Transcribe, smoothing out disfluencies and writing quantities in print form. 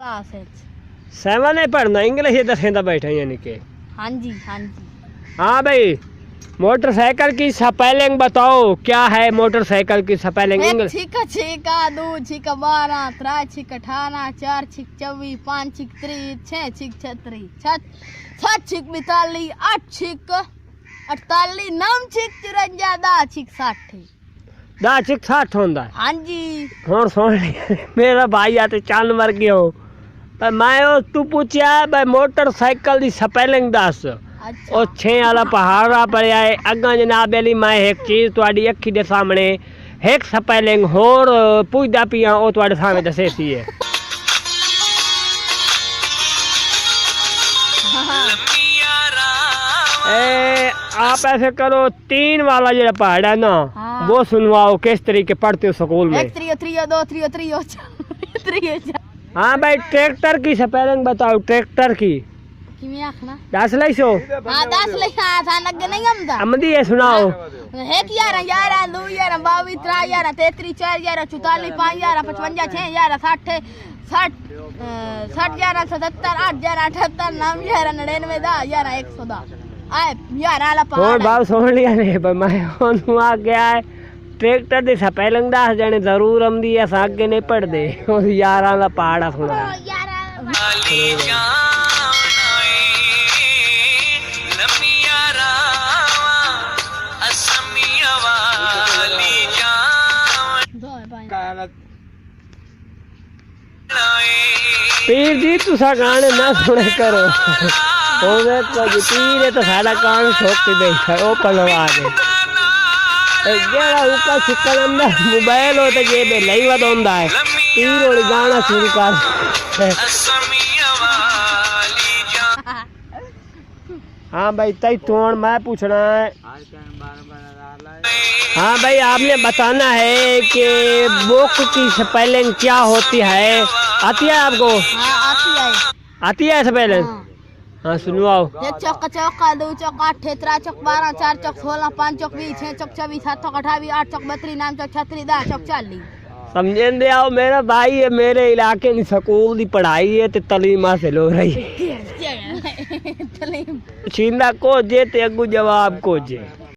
Class है। 7 है पढ़ना इंग्लिश ही दसेंदा बैठे यानी कि। हाँ जी हाँ जी। हाँ भाई मोटरसाइकिल की स्पेलिंग बताओ क्या है मोटरसाइकिल की स्पेलिंग इंग्लिश। छिका छिका 2 छिका 12 3 छिका 18 4 छिक 24 5 छिक 30 6 छिक 36 7 छिक 42 8 छिक 48 9 छिक 54 10 छिक 60 10 छिक 60 होंदा है। हाँ जी। हुण सुन मेरा भाई आते चंद मर गया हो पर मैं तू पूछया भाई मोटरसाइकिल की स्पेलिंग दस। अच्छा। और 6 वाला पहाड़ा पर आए अगा जनाब अली मैं एक चीज तुहाडी अखी दे सामने एक स्पेलिंग होर पूछदा पिया ओ तुहाडे सामने दसे सी है। ए आप ऐसे करो 3 वाला जो पहाड़ है ना हाँ। वो सुनवाओ किस तरीके पढ़ते हो स्कूल में। 1 3 3 2 3 3 3 हाँ भाई ट्रैक्टर की स्पेलिंग बताओ ट्रैक्टर की। किमें आखना 10 लाइसो। हाँ 10 लिखा था लगे नहीं हमदा अमदी है सुनाओ। 1 11 11 2 11 22 3 11 33 4 11 44 5 11 55 6 11 60 60 11 77 8 11 78 9 11 99 10 11 110 आए 11 वाला और पहाड़ बात सुन लिया ने पर मैं ओनु आ गया है ट्रैक्टर दी स्पेलिंग 10 जने जरूर आमदी है आगे नहीं पढ़दे और 11 वाला पहाड़ा सुना। पीर जी तुसा गाने ना सुने करो होवे तो जी पीर तो साडा कान ठोक के बैठा ओ पलवा दे जेड़ा ऊपर छिकल अंदर मोबाइल हो तो जेब लई वदोंदा है पीर और गाना शुरू कर। हाँ भाई तई तोड़ मैं पूछना है। हाँ भाई आपने बताना है कि बुक की स्पेलिंग क्या होती है आती है आपको। हाँ आती है स्पेलिंग। हाँ सुनवाओ। 1 चौका चौका 2 चौका 8 3 चौक 12 4 चौक 16 5 चौक 20 6 चौक 24 7 चौक 28 8 चौक 32 9 चौक 36 10 चौक 40 समझे दे आओ मेरा भाई है मेरे इलाके की स्कूल की पढ़ाई है ते तलीम हासिल हो रही है। छींदा को जे ते अगू जवाब को जे।